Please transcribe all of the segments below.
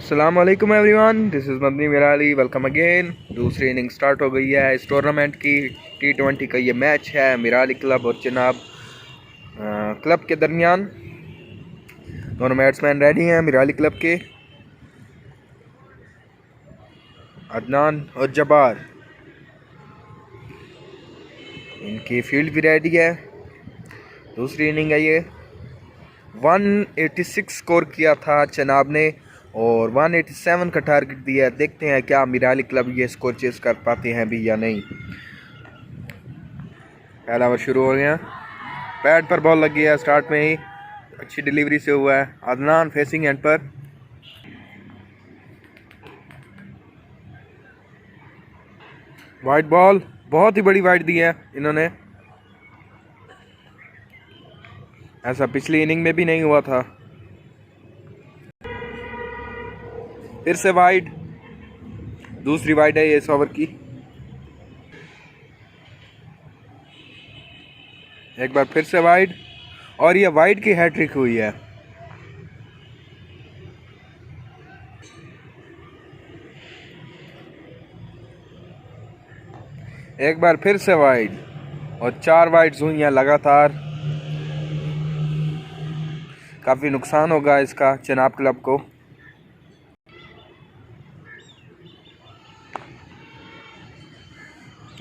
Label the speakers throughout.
Speaker 1: अस्सलाम वालेकुम everyone, this is Madni Mirali. Welcome again. दूसरी इनिंग स्टार्ट हो गई है इस टूर्नामेंट की। T20 का ये मैच है मिराली क्लब और चिनाब क्लब के दरमियान। दोनों बैट्समैन रेडी हैं मिराली क्लब के, अदनान और जब्बार। इनकी फील्ड भी रेडी है। दूसरी इनिंग है ये। 186 स्कोर किया था चिनाब ने और 187 का टारगेट दिया है। देखते हैं क्या मिराली क्लब ये स्कोर चेस कर पाते हैं भी या नहीं। पहला ओवर शुरू हो गया। पैड पर बॉल लगी है स्टार्ट में ही, अच्छी डिलीवरी से हुआ है। अदनान फेसिंग एंड पर, वाइड बॉल, बहुत ही बड़ी वाइड दी है इन्होंने। ऐसा पिछली इनिंग में भी नहीं हुआ था। फिर से वाइड, दूसरी वाइड है ये इस ओवर की। एक बार फिर से वाइड और ये वाइड की हैट्रिक हुई है। एक बार फिर से वाइड और 4 वाइड्स हुई हैं लगातार। काफी नुकसान होगा इसका चिनाब क्लब को।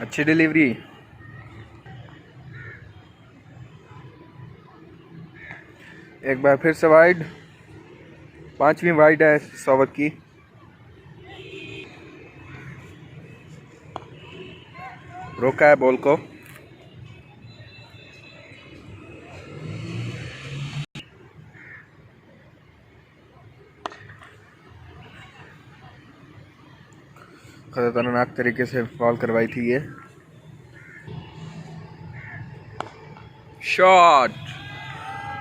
Speaker 1: अच्छी डिलीवरी, एक बार फिर से वाइड, 5वीं वाइड है इस ओवर की। रोका है बॉल को। खतरनाक तरीके से बॉल करवाई थी ये। शॉट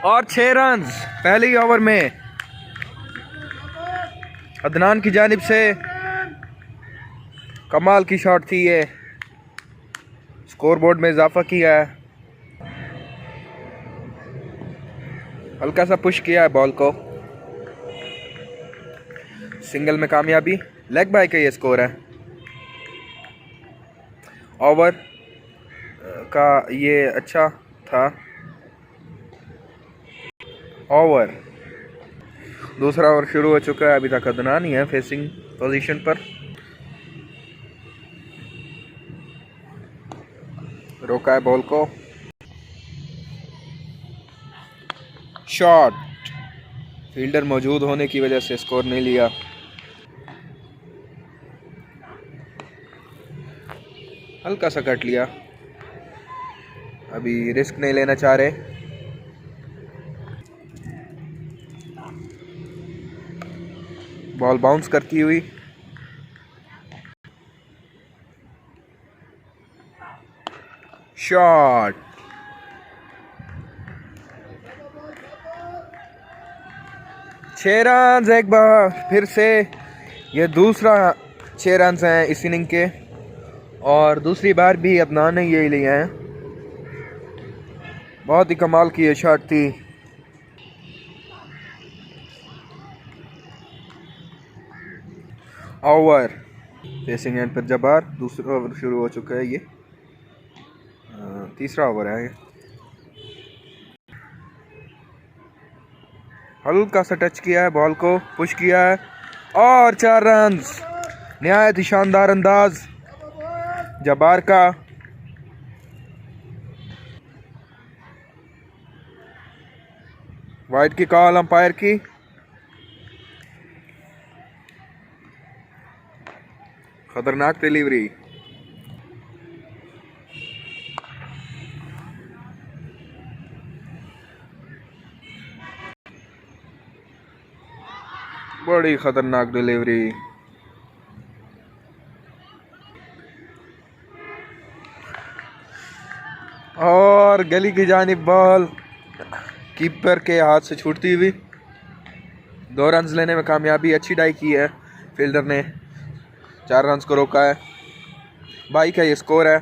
Speaker 1: और 6 रन पहले ही ओवर में अदनान की जानिब से। कमाल की शॉट थी ये, स्कोरबोर्ड में इजाफा किया है। हल्का सा पुश किया है बॉल को। सिंगल में कामयाबी। लेग बाय का ये स्कोर है। ओवर का ये अच्छा था। ओवर, दूसरा ओवर शुरू हो चुका है। अभी तक अदनान ही है फेसिंग पोजीशन पर। रोका है बॉल को। शॉट, फील्डर मौजूद होने की वजह से स्कोर नहीं लिया। हल्का सा कट लिया, अभी रिस्क नहीं लेना चाह रहे। बॉल बाउंस करती हुई। शॉट, छह रन। एक बार फिर से ये दूसरा 6 रन हैं इस इनिंग के और दूसरी बार भी अदनान ने यही लिए हैं। बहुत ही कमाल की ये शॉट थी। ओवर, फेसिंग एंड पर जब्बार। दूसरा ओवर शुरू हो चुका है ये। तीसरा ओवर है ये। हल्का सा टच किया है बॉल को, पुश किया है और 4 रन। निहायत ही शानदार अंदाज जब्बार का। वाइड की कॉल अंपायर की। खतरनाक डिलीवरी। बड़ी खतरनाक डिलीवरी। और गली की जानिब बॉल कीपर के हाथ से छूटती हुई। 2 रन लेने में कामयाबी। अच्छी डाई की है फील्डर ने। 4 रन को रोका है। बाई का ये स्कोर है।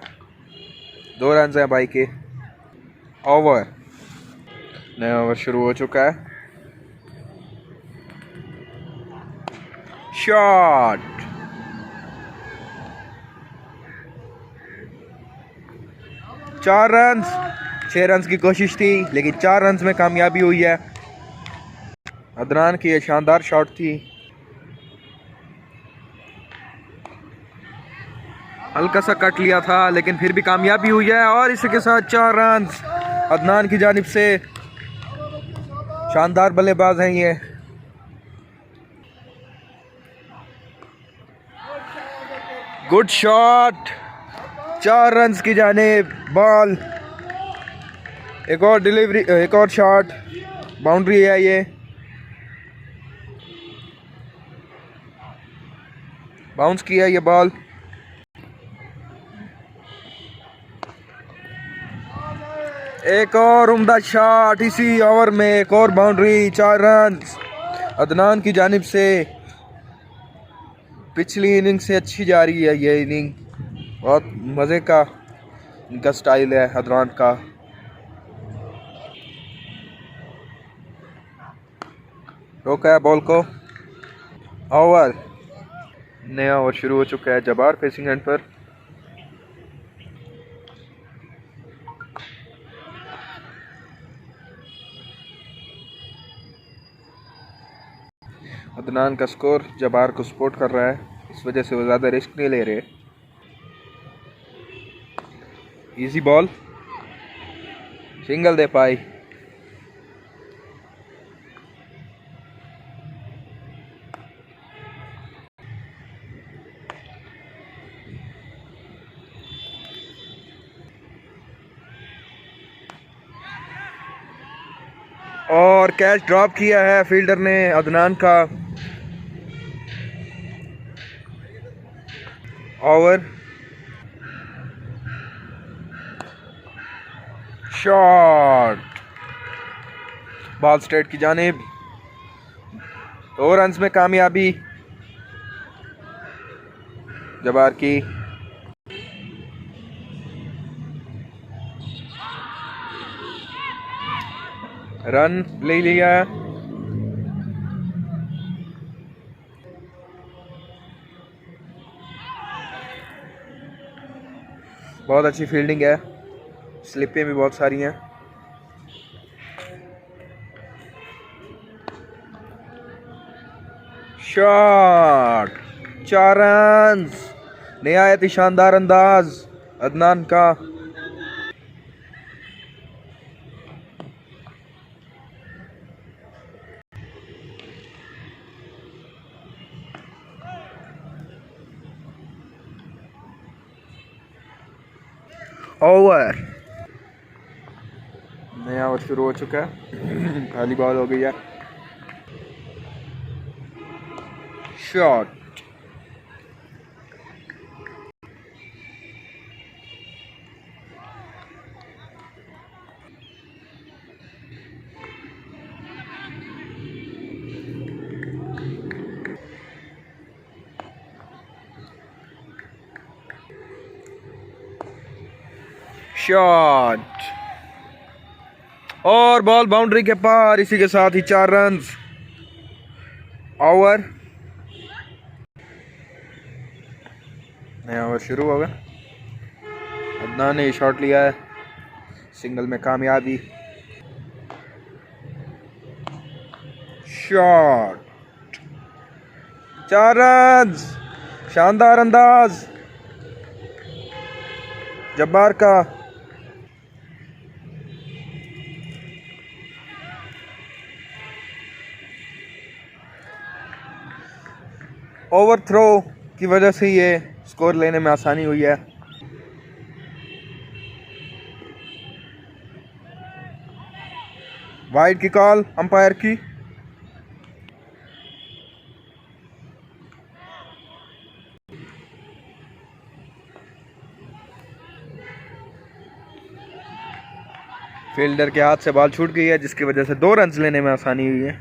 Speaker 1: 2 रन हैं बाई के। ओवर, नया ओवर शुरू हो चुका है। शॉट, चार रन। 6 रन की कोशिश थी लेकिन 4 रन में कामयाबी हुई है। अदनान की ये शानदार शॉट थी, हल्का सा कट लिया था लेकिन फिर भी कामयाबी हुई है। और इसी के साथ 4 रन अदनान की जानिब से। शानदार बल्लेबाज हैं ये। गुड शॉट, 4 रन की जानिब बॉल। एक और डिलीवरी, एक और शॉट, बाउंड्री है ये, बाउंस किया ये बॉल। एक और उम्दा शॉट इसी ओवर में, एक और बाउंड्री, 4 रन अदनान की जानिब से। पिछली इनिंग से अच्छी जा रही है ये इनिंग, बहुत मज़े का इनका स्टाइल है अदनान का। रोका है बॉल को। ओवर, नया ओवर शुरू हो चुका है। जब्बार फेसिंग एंड पर। अदनान का स्कोर जब्बार को सपोर्ट कर रहा है, इस वजह से वो ज़्यादा रिस्क नहीं ले रहे। इजी बॉल, सिंगल दे पाई। और कैच ड्रॉप किया है फील्डर ने अदनान का। ओवर, शॉट, बॉल स्ट्रेट की जानिब। 2 रन में कामयाबी जब्बार की। रन ले लिया। बहुत अच्छी फील्डिंग है, स्लिपें भी बहुत सारी हैं। शॉट, 4 रन, निहायत ही शानदार अंदाज अदनान का। ओवर, नया ओवर शुरू हो चुका है। खाली बॉल हो गई है। शॉट, शॉट, और बॉल बाउंड्री के पार। इसी के साथ ही 4 रन। ओवर, नया ओवर शुरू होगा। अदनान ने शॉट लिया है, सिंगल में कामयाबी। शॉट, 4 रन, शानदार अंदाज जब्बार का। ओवर थ्रो की वजह से ये स्कोर लेने में आसानी हुई है। वाइड की कॉल अंपायर की। फील्डर के हाथ से बॉल छूट गई है जिसकी वजह से 2 रन लेने में आसानी हुई है।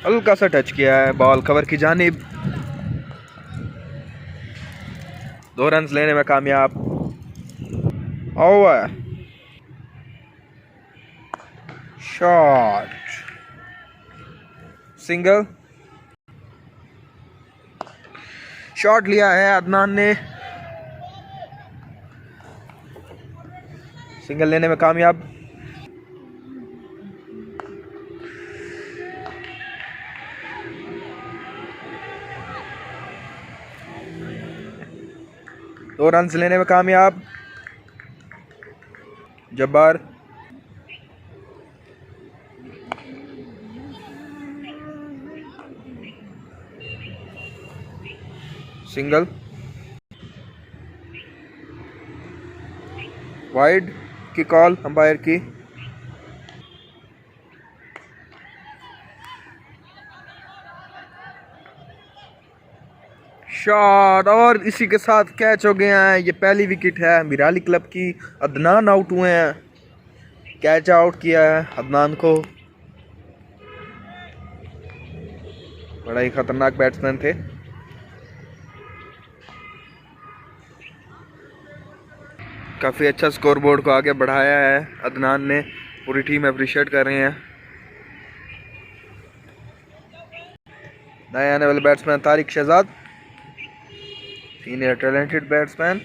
Speaker 1: हल्का सा टच किया है बॉल कवर की जानिब। 2 रन लेने में कामयाब। Over, shot, single. शॉट लिया है अदनान ने, सिंगल लेने में कामयाब। दो रन लेने में कामयाब जब्बार। सिंगल, वाइड की कॉल अंपायर की। शॉट और इसी के साथ कैच हो गया है। ये पहली विकेट है मिराली क्लब की। अदनान आउट हुए हैं, कैच आउट किया है अदनान को। बड़ा ही खतरनाक बैट्समैन थे। काफ़ी अच्छा स्कोर बोर्ड को आगे बढ़ाया है अदनान ने, पूरी टीम अप्रिशिएट कर रहे हैं। नए आने वाले batsman Tariq Shahzad, senior talented batsman.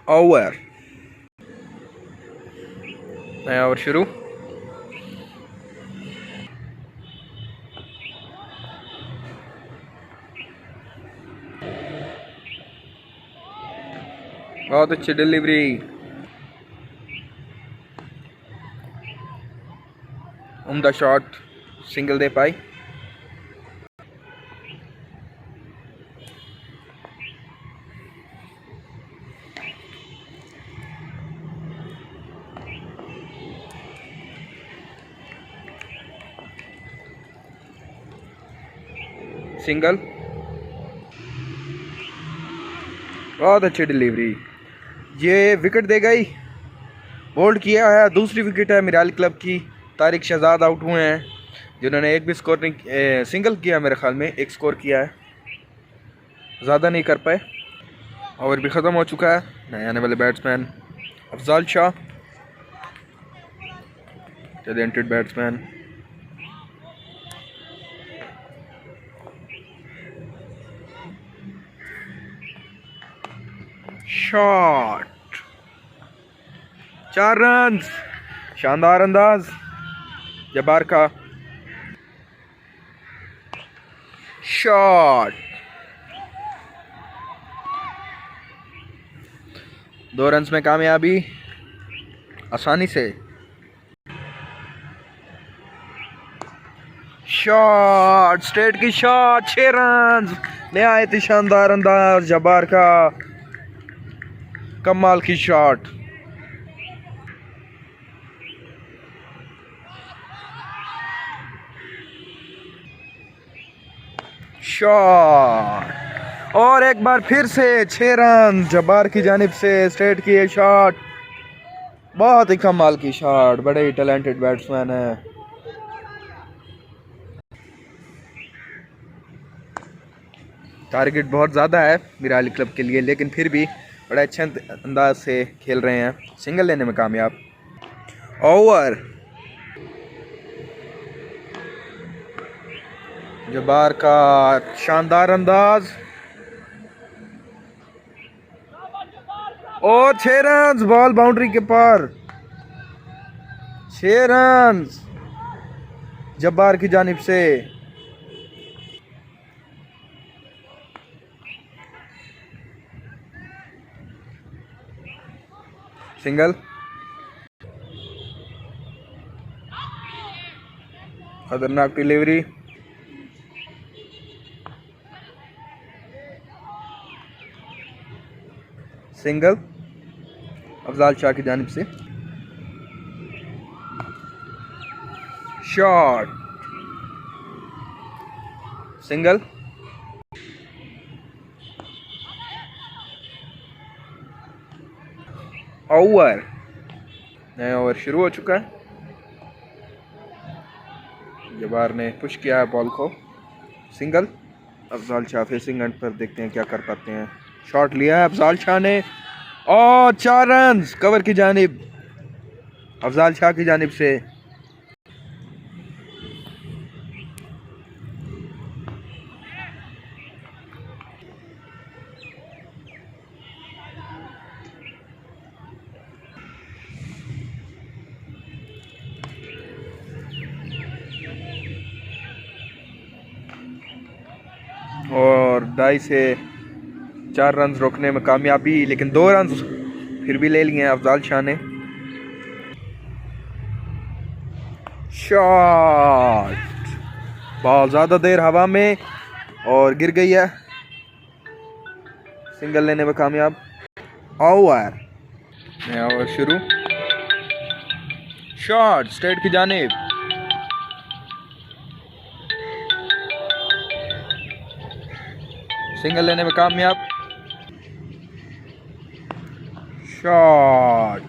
Speaker 1: Over, नया ओवर शुरू। बहुत अच्छी डिलीवरी, उम्दा शॉट, सिंगल दे पाई। सिंगल, बहुत अच्छी डिलीवरी, ये विकेट दे गई। बोल्ड किया है, दूसरी विकेट है मिराल क्लब की। तारिक शहजाद आउट हुए हैं, जिन्होंने एक भी स्कोर नहीं, सिंगल किया, मेरे ख्याल में एक स्कोर किया है, ज़्यादा नहीं कर पाए। ओवर भी ख़त्म हो चुका है। नए आने वाले batsman Afzal Shah, talented batsman. Shot, 4 run, शानदार अंदाज जब्बार का। शॉट, 2 रन में कामयाबी आसानी से। शॉट, स्ट्रेट की शॉट, 6 रन, नहायत ही शानदार अंदाज जब्बार का, कमाल की शॉट। शॉट और एक बार फिर से 6 रन जब्बार की जानिब से, स्ट्रेट की ये शॉट, बहुत ही कमाल की शॉट। बड़े ही टैलेंटेड बैट्समैन है। टारगेट बहुत ज़्यादा है मिराली क्लब के लिए, लेकिन फिर भी बड़े अच्छे अंदाज से खेल रहे हैं, सिंगल लेने में कामयाब। ओवर, जब्बार का शानदार अंदाज और 6 रन, बॉल बाउंड्री के पार, 6 रन जब्बार की जानिब से। सिंगल, खतरनाक डिलीवरी, सिंगल अफजाल शाह की जानिब से। शॉट, सिंगल, ओवर, नया ओवर शुरू हो चुका है। जब्बार ने पुश किया है बॉल को, single Afzal Shah facing end पर, देखते हैं क्या कर पाते हैं। शॉट लिया है अफजाल शाह ने और 4 रन कवर की जानिब अफजाल शाह की जानिब से। और डाई से 4 रन रोकने में कामयाबी, लेकिन 2 रन फिर भी ले लिए हैं अफजाल शाह ने। शॉट, बॉल ज़्यादा देर हवा में और गिर गई है, सिंगल लेने में कामयाब। ओवर, नया ओवर शुरू। शॉट स्ट्रेट की जानिब, सिंगल लेने में कामयाब। शॉट,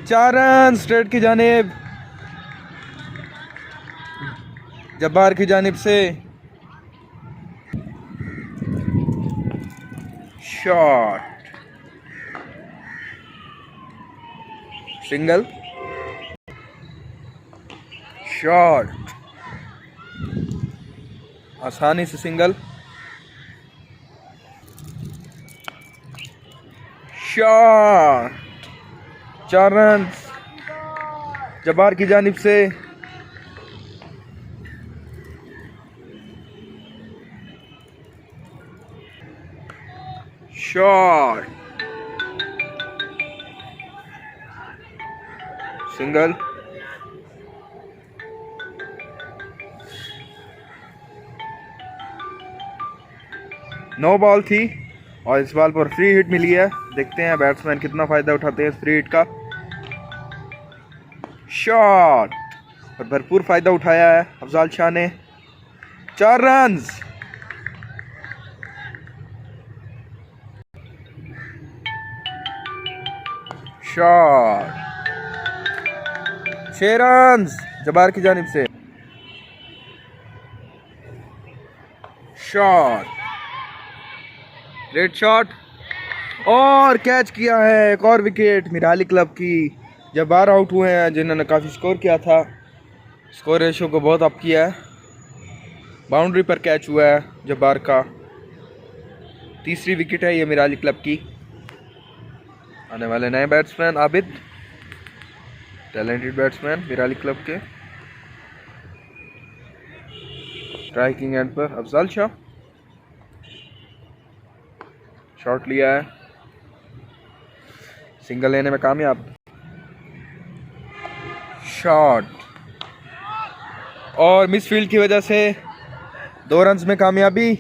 Speaker 1: 4 रन स्ट्रेट की जानिब जब्बार की जानिब से। Shot, single. शॉट, आसानी से सिंगल। शॉट, 4 रन जब्बार की जानिब से। Shot, single. नो बॉल थी और इस बॉल पर फ्री हिट मिली है। देखते हैं बैट्समैन कितना फायदा उठाते हैं इस फ्री हिट का। शॉट, और भरपूर फायदा उठाया है अफजाल शाह ने। 4 रन। शॉट, 6 रन जब्बार की जानिब से। शॉट, रेड शॉट और कैच किया है। एक और विकेट मिराली क्लब की। जब्बार आउट हुए हैं जिन्होंने काफ़ी स्कोर किया था, स्कोर रेशो को बहुत अप किया है। बाउंड्री पर कैच हुआ है जब्बार का। तीसरी विकेट है ये मिराली क्लब की। आने वाले नए batsman Abid, talented batsman Mirali club के। स्ट्राइकिंग एंड पर अफजाल शाह। शॉट लिया है, सिंगल लेने में कामयाब। शॉट और मिसफील्ड की वजह से 2 रन में कामयाबी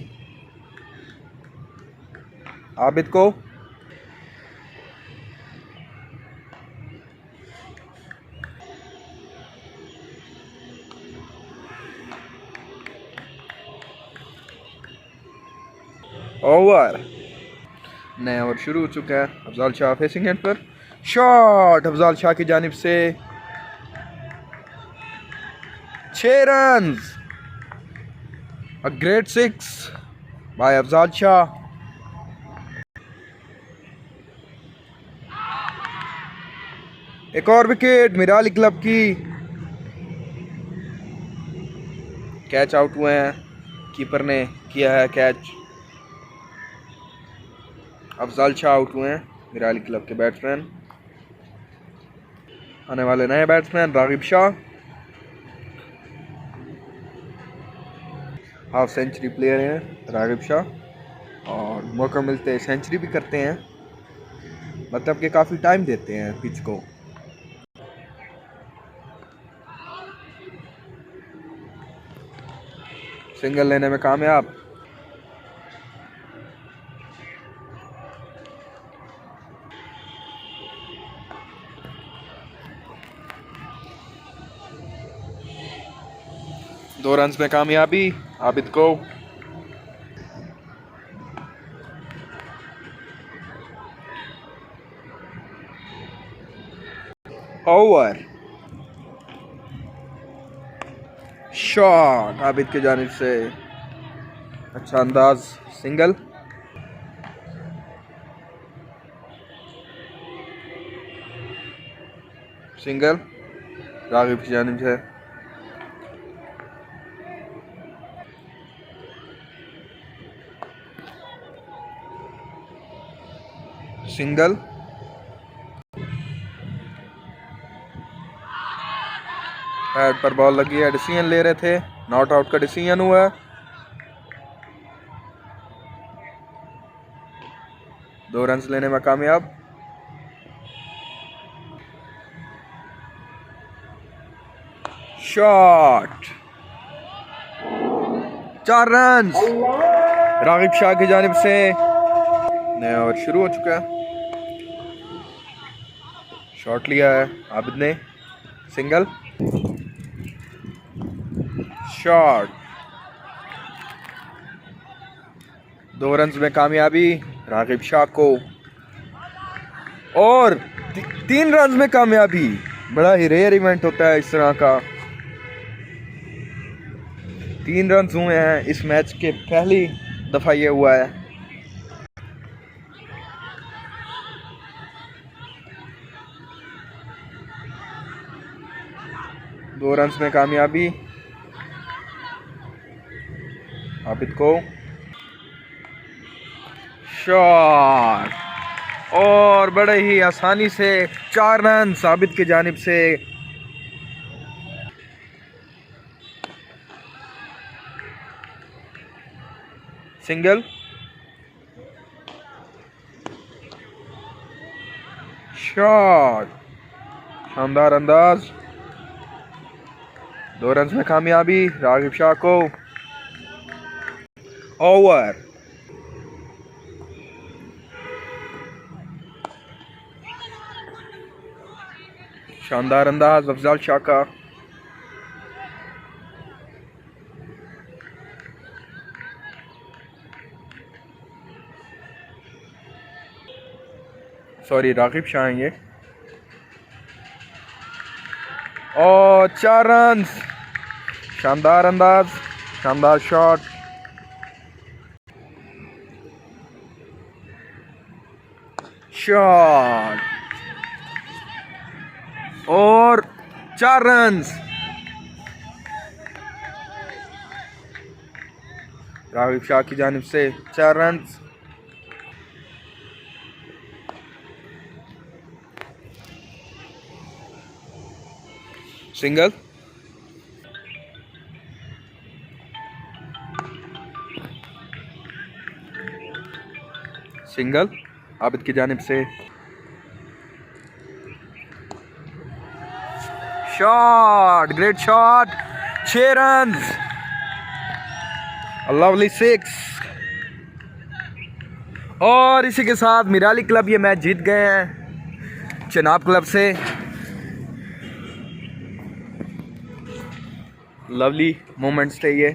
Speaker 1: आबिद को। ओवर, नया ओवर शुरू हो चुका है। अफजाल शाह फेसिंग एंड पर। शॉट अफजाल शाह की जानिब से, 6 run. A great 6 by Afzal Shah. एक और विकेट मिराली क्लब की। कैच आउट हुए हैं, कीपर ने किया है कैच। अफजाल शाह आउट हुए हैं मिराली क्लब के बैट्समैन। आने वाले नए batsman Ragib Shah, half century player हैं रागिब शाह और मौका मिलते सेंचुरी भी करते हैं, मतलब कि काफ़ी टाइम देते हैं पिच को। सिंगल लेने में कामयाब। दो रन में कामयाबी आबिद को। ओवर, शॉट आबिद की जानिब से। अच्छा अंदाज, सिंगल। सिंगल रागिब की जानिब से। सिंगल। पैड पर बॉल लगी है, डिसीजन ले रहे थे, नॉट आउट का डिसीजन हुआ है। 2 रन लेने में कामयाब। शॉट, 4 रन रागिब शाह की जानिब से। नया ओवर शुरू हो चुका है। शॉट लिया है आबिद ने, सिंगल। शॉट, 2 रन में कामयाबी रागिब शाह को। और 3 रन में कामयाबी। बड़ा ही रेयर इवेंट होता है इस तरह का। 3 रन हुए हैं इस मैच के, पहली दफा ये हुआ है। दो रन में कामयाबी आबिद को। शॉट, और बड़े ही आसानी से 4 रन आबिद की जानिब से। सिंगल। शॉट, शानदार अंदाज। 2 रन में कामयाबी रागिब शाह को। ओवर। शानदार अंदाज अफजाल शाह का। सॉरी, रागिब शाह हैं ये। और 4 रन, शानदार अंदाज, शानदार शॉट। शॉट, और 4 रन रागिब शाह की जानिब से। 4 रन। सिंगल। सिंगल आबिद की जानिब से। Shot, great shot, 6 run, lovely 6। और इसी के साथ मिराली क्लब ये मैच जीत गए हैं चनाब क्लब से। लवली मोमेंट्स थे ये।